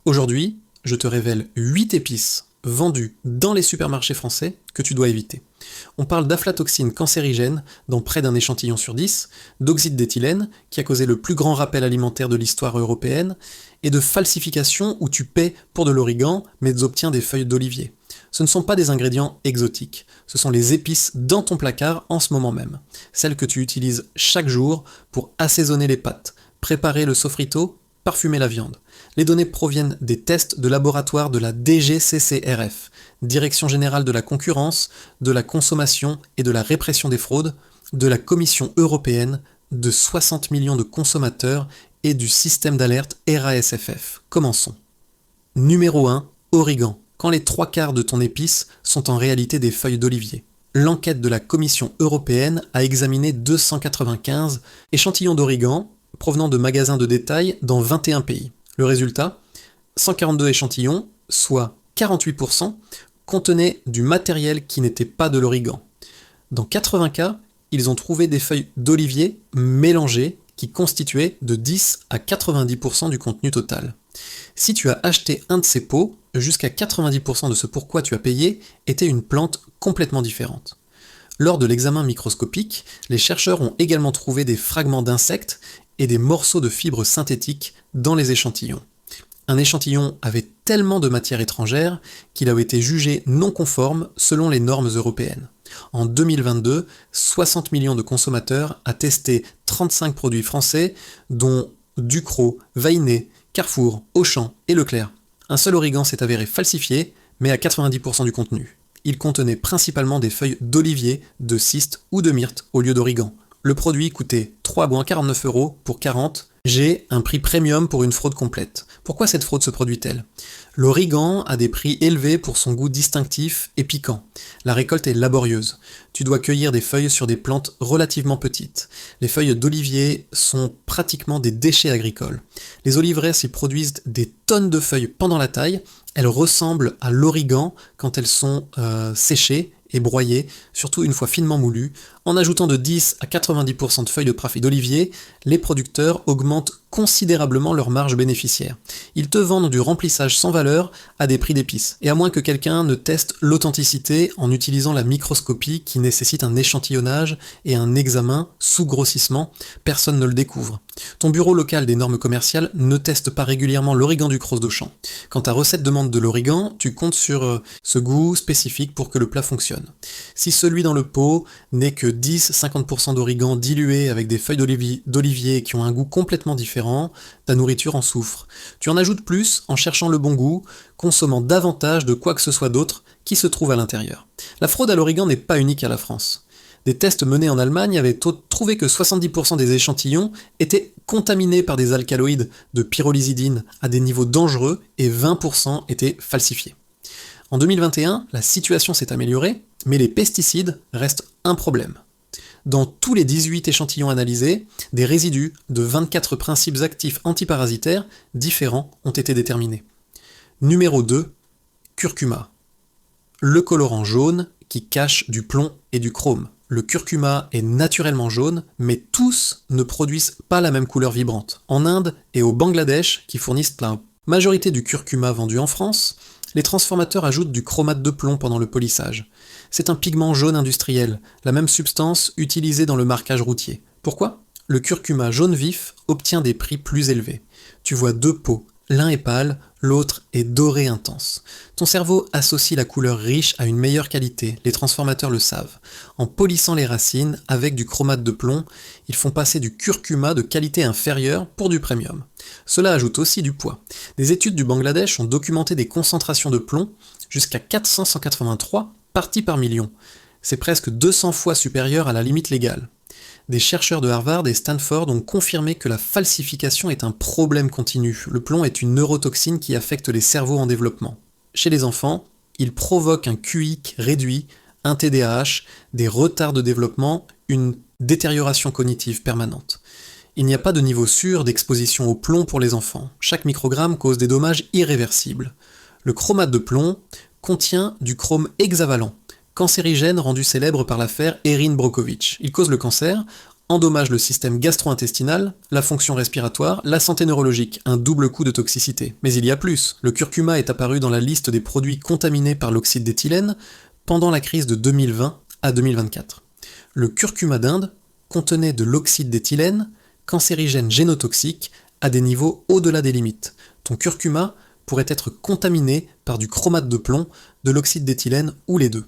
Aujourd'hui, je te révèle 8 épices vendues dans les supermarchés français que tu dois éviter. On parle d'aflatoxine cancérigène dans près d'un échantillon sur 10, d'oxyde d'éthylène, qui a causé le plus grand rappel alimentaire de l'histoire européenne, et de falsification où tu paies pour de l'origan mais obtiens des feuilles d'olivier. Ce ne sont pas des ingrédients exotiques, ce sont les épices dans ton placard en ce moment même, celles que tu utilises chaque jour pour assaisonner les pâtes, préparer le sofrito, parfumer la viande. Les données proviennent des tests de laboratoire de la DGCCRF, Direction générale de la concurrence, de la consommation et de la répression des fraudes, de la Commission européenne, de 60 millions de consommateurs et du système d'alerte RASFF. Commençons. Numéro 1. Origan, quand les 3/4 de ton épice sont en réalité des feuilles d'olivier. L'enquête de la Commission européenne a examiné 295 échantillons d'origan provenant de magasins de détail dans 21 pays. Le résultat, 142 échantillons, soit 48%, contenaient du matériel qui n'était pas de l'origan. Dans 80 cas, ils ont trouvé des feuilles d'olivier mélangées qui constituaient de 10 à 90% du contenu total. Si tu as acheté un de ces pots, jusqu'à 90% de ce pourquoi tu as payé était une plante complètement différente. Lors de l'examen microscopique, les chercheurs ont également trouvé des fragments d'insectes et des morceaux de fibres synthétiques dans les échantillons. Un échantillon avait tellement de matière étrangère qu'il a été jugé non conforme selon les normes européennes. En 2022, 60 millions de consommateurs a testé 35 produits français, dont Ducros, Vainet, Carrefour, Auchan et Leclerc. Un seul origan s'est avéré falsifié, mais à 90% du contenu. Il contenait principalement des feuilles d'olivier, de cyste ou de myrte au lieu d'origan. Le produit coûtait 3,49 € pour 40. J'ai un prix premium pour une fraude complète. Pourquoi cette fraude se produit-elle ? L'origan a des prix élevés pour son goût distinctif et piquant. La récolte est laborieuse. Tu dois cueillir des feuilles sur des plantes relativement petites. Les feuilles d'olivier sont pratiquement des déchets agricoles. Les oliveresses y produisent des tonnes de feuilles pendant la taille. Elles ressemblent à l'origan quand elles sont séchées et broyées, surtout une fois finement moulues. En ajoutant de 10 à 90% de feuilles de parfait d'olivier, les producteurs augmentent considérablement leur marge bénéficiaire. Ils te vendent du remplissage sans valeur à des prix d'épices. Et à moins que quelqu'un ne teste l'authenticité en utilisant la microscopie qui nécessite un échantillonnage et un examen sous grossissement, personne ne le découvre. Ton bureau local des normes commerciales ne teste pas régulièrement l'origan du Cros d'Auchan. Quand ta recette demande de l'origan, tu comptes sur ce goût spécifique pour que le plat fonctionne. Si celui dans le pot n'est que 10-50% d'origan dilué avec des feuilles d'olivier qui ont un goût complètement différent, ta nourriture en souffre. Tu en ajoutes plus en cherchant le bon goût, consommant davantage de quoi que ce soit d'autre qui se trouve à l'intérieur. La fraude à l'origan n'est pas unique à la France. Des tests menés en Allemagne avaient trouvé que 70% des échantillons étaient contaminés par des alcaloïdes de pyrrolizidine à des niveaux dangereux et 20% étaient falsifiés. En 2021, la situation s'est améliorée, mais les pesticides restent un problème. Dans tous les 18 échantillons analysés, des résidus de 24 principes actifs antiparasitaires différents ont été déterminés. Numéro 2, curcuma. Le colorant jaune qui cache du plomb et du chrome. Le curcuma est naturellement jaune, mais tous ne produisent pas la même couleur vibrante. En Inde et au Bangladesh, qui fournissent la majorité du curcuma vendu en France, les transformateurs ajoutent du chromate de plomb pendant le polissage. C'est un pigment jaune industriel, la même substance utilisée dans le marquage routier. Pourquoi ? Le curcuma jaune vif obtient des prix plus élevés. Tu vois deux pots, l'un est pâle, l'autre est doré intense. Ton cerveau associe la couleur riche à une meilleure qualité, les transformateurs le savent. En polissant les racines avec du chromate de plomb, ils font passer du curcuma de qualité inférieure pour du premium. Cela ajoute aussi du poids. Des études du Bangladesh ont documenté des concentrations de plomb jusqu'à 483 parties par million. C'est presque 200 fois supérieur à la limite légale. Des chercheurs de Harvard et Stanford ont confirmé que la falsification est un problème continu. Le plomb est une neurotoxine qui affecte les cerveaux en développement. Chez les enfants, il provoque un QI réduit, un TDAH, des retards de développement, une détérioration cognitive permanente. Il n'y a pas de niveau sûr d'exposition au plomb pour les enfants. Chaque microgramme cause des dommages irréversibles. Le chromate de plomb contient du chrome hexavalent, cancérigène rendu célèbre par l'affaire Erin Brockovich. Il cause le cancer endommage le système gastro-intestinal, la fonction respiratoire, la santé neurologique, un double coup de toxicité. Mais il y a plus, le curcuma est apparu dans la liste des produits contaminés par l'oxyde d'éthylène pendant la crise de 2020 à 2024. Le curcuma d'Inde contenait de l'oxyde d'éthylène, cancérigène génotoxique, à des niveaux au-delà des limites. Ton curcuma pourrait être contaminé par du chromate de plomb, de l'oxyde d'éthylène ou les deux.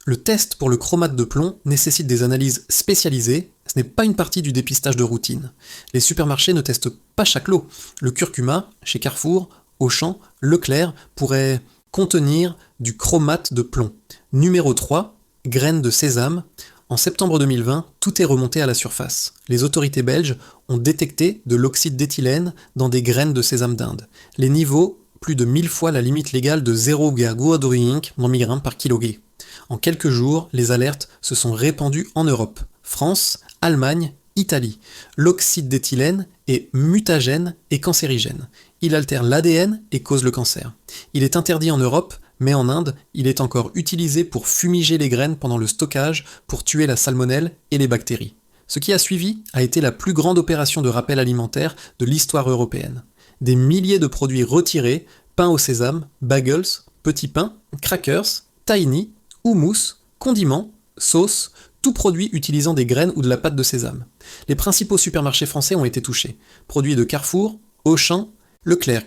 Le test pour le chromate de plomb nécessite des analyses spécialisées, ce n'est pas une partie du dépistage de routine. Les supermarchés ne testent pas chaque lot. Le curcuma, chez Carrefour, Auchan, Leclerc, pourrait contenir du chromate de plomb. Numéro 3, graines de sésame. En septembre 2020, tout est remonté à la surface. Les autorités belges ont détecté de l'oxyde d'éthylène dans des graines de sésame d'Inde. Les niveaux, plus de 1000 fois la limite légale de 0,5 mg par kg. En quelques jours, les alertes se sont répandues en Europe. France, Allemagne, Italie. L'oxyde d'éthylène est mutagène et cancérigène. Il altère l'ADN et cause le cancer. Il est interdit en Europe, mais en Inde, il est encore utilisé pour fumiger les graines pendant le stockage pour tuer la salmonelle et les bactéries. Ce qui a suivi a été la plus grande opération de rappel alimentaire de l'histoire européenne. Des milliers de produits retirés, pain au sésame, bagels, petits pains, crackers, tahini, houmous, condiments, sauces, tout produit utilisant des graines ou de la pâte de sésame. Les principaux supermarchés français ont été touchés. Produits de Carrefour, Auchan, Leclerc,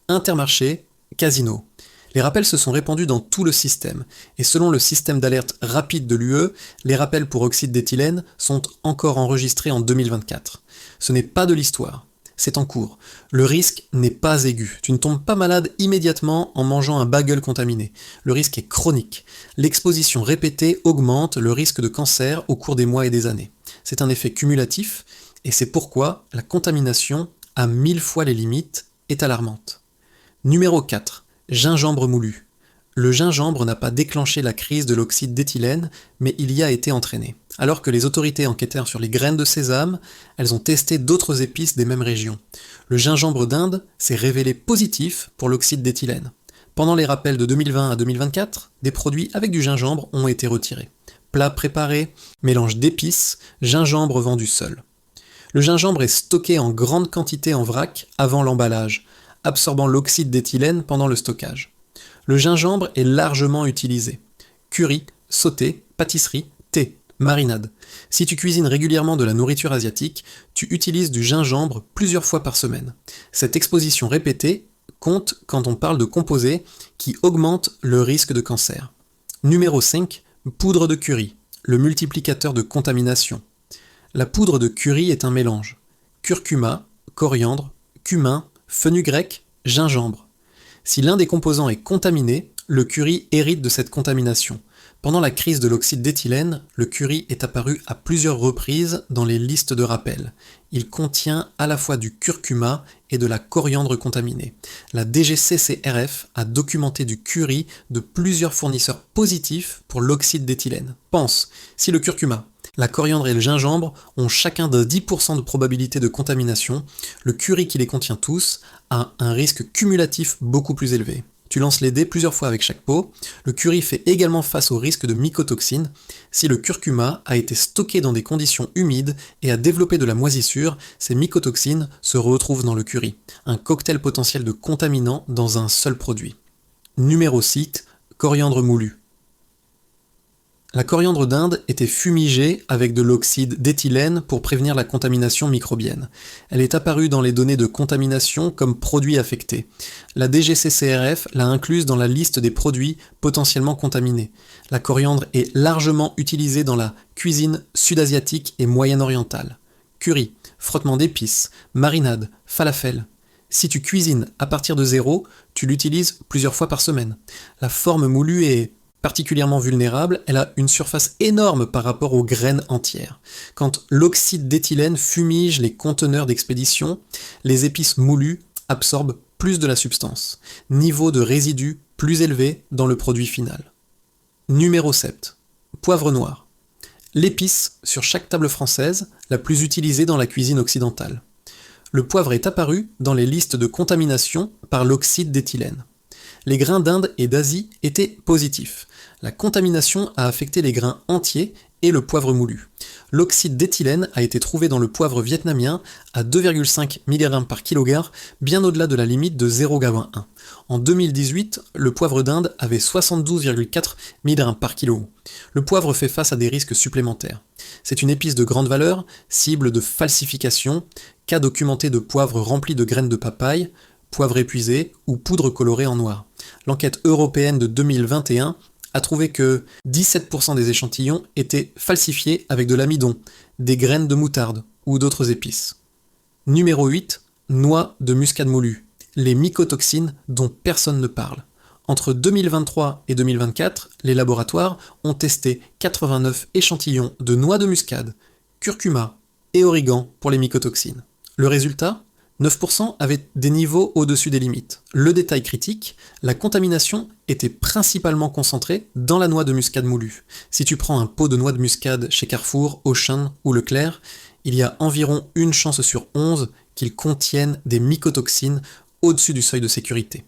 Intermarché, Casino. Les rappels se sont répandus dans tout le système, et selon le système d'alerte rapide de l'UE, les rappels pour oxyde d'éthylène sont encore enregistrés en 2024. Ce n'est pas de l'histoire, c'est en cours. Le risque n'est pas aigu. Tu ne tombes pas malade immédiatement en mangeant un bagel contaminé. Le risque est chronique. L'exposition répétée augmente le risque de cancer au cours des mois et des années. C'est un effet cumulatif, et c'est pourquoi la contamination, à 1000 fois les limites, est alarmante. Numéro 4. Gingembre moulu. Le gingembre n'a pas déclenché la crise de l'oxyde d'éthylène, mais il y a été entraîné. Alors que les autorités enquêtèrent sur les graines de sésame, elles ont testé d'autres épices des mêmes régions. Le gingembre d'Inde s'est révélé positif pour l'oxyde d'éthylène. Pendant les rappels de 2020 à 2024, des produits avec du gingembre ont été retirés. Plats préparés, mélange d'épices, gingembre vendu seul. Le gingembre est stocké en grande quantité en vrac avant l'emballage, absorbant l'oxyde d'éthylène pendant le stockage. Le gingembre est largement utilisé. Curry, sauté, pâtisserie, thé, marinade. Si tu cuisines régulièrement de la nourriture asiatique, tu utilises du gingembre plusieurs fois par semaine. Cette exposition répétée compte quand on parle de composés qui augmentent le risque de cancer. Numéro 5, poudre de curry, le multiplicateur de contamination. La poudre de curry est un mélange. Curcuma, coriandre, cumin, fenugrec, gingembre. Si l'un des composants est contaminé, le curry hérite de cette contamination. Pendant la crise de l'oxyde d'éthylène, le curry est apparu à plusieurs reprises dans les listes de rappel. Il contient à la fois du curcuma et de la coriandre contaminée. La DGCCRF a documenté du curry de plusieurs fournisseurs positifs pour l'oxyde d'éthylène. Pense, si le curcuma, la coriandre et le gingembre ont chacun de 10% de probabilité de contamination, le curry qui les contient tous a un risque cumulatif beaucoup plus élevé. Tu lances les dés plusieurs fois avec chaque pot. Le curry fait également face au risque de mycotoxines. Si le curcuma a été stocké dans des conditions humides et a développé de la moisissure, ces mycotoxines se retrouvent dans le curry. Un cocktail potentiel de contaminants dans un seul produit. Numéro 6, coriandre moulu. La coriandre d'Inde était fumigée avec de l'oxyde d'éthylène pour prévenir la contamination microbienne. Elle est apparue dans les données de contamination comme produit affecté. La DGCCRF l'a incluse dans la liste des produits potentiellement contaminés. La coriandre est largement utilisée dans la cuisine sud-asiatique et moyen-orientale. Curry, frottement d'épices, marinade, falafel. Si tu cuisines à partir de zéro, tu l'utilises plusieurs fois par semaine. La forme moulue est particulièrement vulnérable, elle a une surface énorme par rapport aux graines entières. Quand l'oxyde d'éthylène fumige les conteneurs d'expédition, les épices moulues absorbent plus de la substance. Niveau de résidus plus élevé dans le produit final. Numéro 7. Poivre noir. L'épice sur chaque table française, la plus utilisée dans la cuisine occidentale. Le poivre est apparu dans les listes de contamination par l'oxyde d'éthylène. Les grains d'Inde et d'Asie étaient positifs. La contamination a affecté les grains entiers et le poivre moulu. L'oxyde d'éthylène a été trouvé dans le poivre vietnamien à 2,5 mg par kg, bien au-delà de la limite de 0,1. En 2018, le poivre d'Inde avait 72,4 mg par kg. Le poivre fait face à des risques supplémentaires. C'est une épice de grande valeur, cible de falsification, cas documentés de poivre rempli de graines de papaye, poivre épuisé ou poudre colorée en noir. L'enquête européenne de 2021 a trouvé que 17% des échantillons étaient falsifiés avec de l'amidon, des graines de moutarde ou d'autres épices. Numéro 8, noix de muscade moulue, les mycotoxines dont personne ne parle. Entre 2023 et 2024, les laboratoires ont testé 89 échantillons de noix de muscade, curcuma et origan pour les mycotoxines. Le résultat ? 9% avaient des niveaux au-dessus des limites. Le détail critique, la contamination était principalement concentrée dans la noix de muscade moulue. Si tu prends un pot de noix de muscade chez Carrefour, Auchan ou Leclerc, il y a environ une chance sur 11 qu'ils contiennent des mycotoxines au-dessus du seuil de sécurité.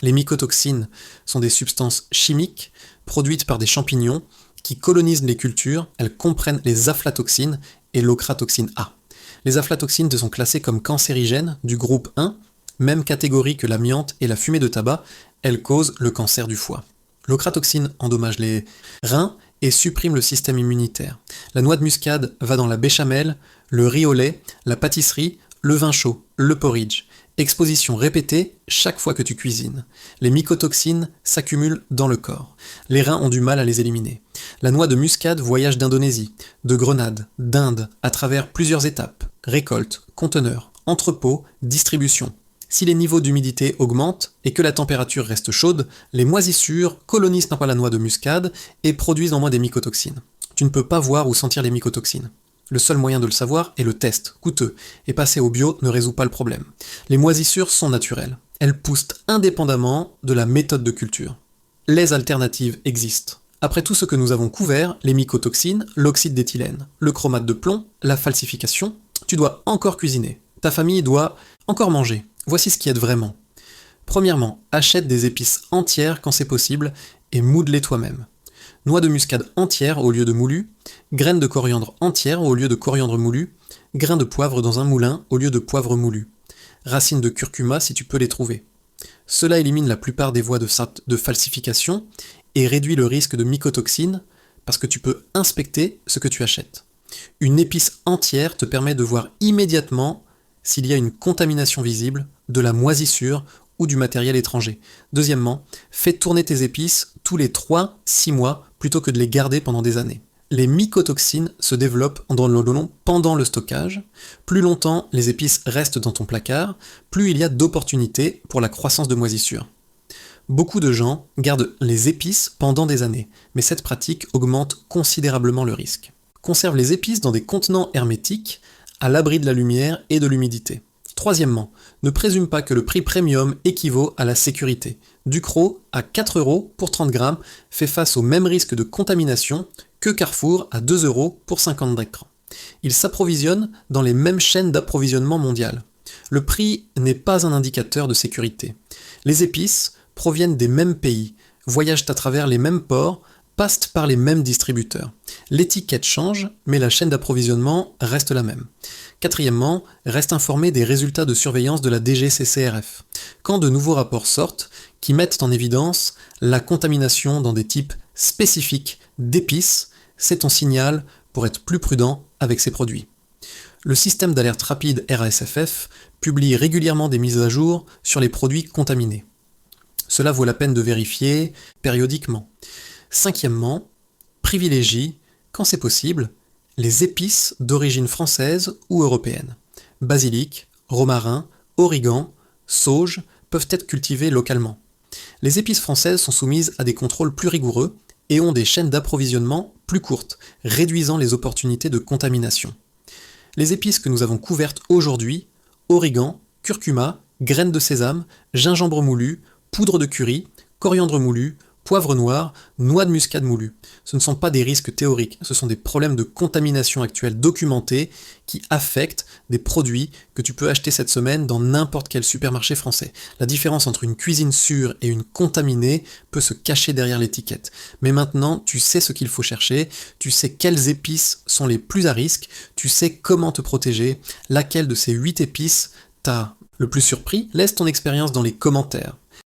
Les mycotoxines sont des substances chimiques produites par des champignons qui colonisent les cultures. Elles comprennent les aflatoxines et l'ochratoxine A. Les aflatoxines sont classées comme cancérigènes du groupe 1, même catégorie que l'amiante et la fumée de tabac, elles causent le cancer du foie. L'ochratoxine endommage les reins et supprime le système immunitaire. La noix de muscade va dans la béchamel, le riz au lait, la pâtisserie, le vin chaud, le porridge. Exposition répétée chaque fois que tu cuisines. Les mycotoxines s'accumulent dans le corps. Les reins ont du mal à les éliminer. La noix de muscade voyage d'Indonésie, de Grenade, d'Inde, à travers plusieurs étapes. Récolte, conteneur, entrepôt, distribution. Si les niveaux d'humidité augmentent et que la température reste chaude, les moisissures colonisent par la noix de muscade et produisent en moins des mycotoxines. Tu ne peux pas voir ou sentir les mycotoxines. Le seul moyen de le savoir est le test, coûteux, et passer au bio ne résout pas le problème. Les moisissures sont naturelles. Elles poussent indépendamment de la méthode de culture. Les alternatives existent. Après tout ce que nous avons couvert, les mycotoxines, l'oxyde d'éthylène, le chromate de plomb, la falsification, tu dois encore cuisiner. Ta famille doit encore manger. Voici ce qui aide vraiment. Premièrement, achète des épices entières quand c'est possible et moule-les toi-même. Noix de muscade entière au lieu de moulu, graines de coriandre entières au lieu de coriandre moulu, grains de poivre dans un moulin au lieu de poivre moulu, racines de curcuma si tu peux les trouver. Cela élimine la plupart des voies de falsification et réduit le risque de mycotoxines parce que tu peux inspecter ce que tu achètes. Une épice entière te permet de voir immédiatement s'il y a une contamination visible, de la moisissure ou du matériel étranger. Deuxièmement, fais tourner tes épices tous les 3-6 mois plutôt que de les garder pendant des années. Les mycotoxines se développent pendant le stockage. Plus longtemps les épices restent dans ton placard, plus il y a d'opportunités pour la croissance de moisissures. Beaucoup de gens gardent les épices pendant des années, mais cette pratique augmente considérablement le risque. Conserve les épices dans des contenants hermétiques, à l'abri de la lumière et de l'humidité. Troisièmement, ne présume pas que le prix premium équivaut à la sécurité. Ducros à 4 € pour 30 grammes fait face au même risque de contamination que Carrefour à 2 € pour 50 d'écran. Il s'approvisionne dans les mêmes chaînes d'approvisionnement mondiales. Le prix n'est pas un indicateur de sécurité. Les épices proviennent des mêmes pays, voyagent à travers les mêmes ports, passent par les mêmes distributeurs. L'étiquette change, mais la chaîne d'approvisionnement reste la même. Quatrièmement, reste informé des résultats de surveillance de la DGCCRF. Quand de nouveaux rapports sortent, qui mettent en évidence la contamination dans des types spécifiques d'épices, c'est ton signal pour être plus prudent avec ces produits. Le système d'alerte rapide RASFF publie régulièrement des mises à jour sur les produits contaminés. Cela vaut la peine de vérifier périodiquement. Cinquièmement, privilégie, quand c'est possible, les épices d'origine française ou européenne. Basilic, romarin, origan, sauge peuvent être cultivés localement. Les épices françaises sont soumises à des contrôles plus rigoureux et ont des chaînes d'approvisionnement plus courtes, réduisant les opportunités de contamination. Les épices que nous avons couvertes aujourd'hui, origan, curcuma, graines de sésame, gingembre moulu, poudre de curry, coriandre moulu, Poivre noir, noix de muscade moulue. Ce ne sont pas des risques théoriques, ce sont des problèmes de contamination actuels documentés qui affectent des produits que tu peux acheter cette semaine dans n'importe quel supermarché français. La différence entre une cuisine sûre et une contaminée peut se cacher derrière l'étiquette. Mais maintenant, tu sais ce qu'il faut chercher, tu sais quelles épices sont les plus à risque, tu sais comment te protéger, laquelle de ces 8 épices t'a le plus surpris. Laisse ton expérience dans les commentaires.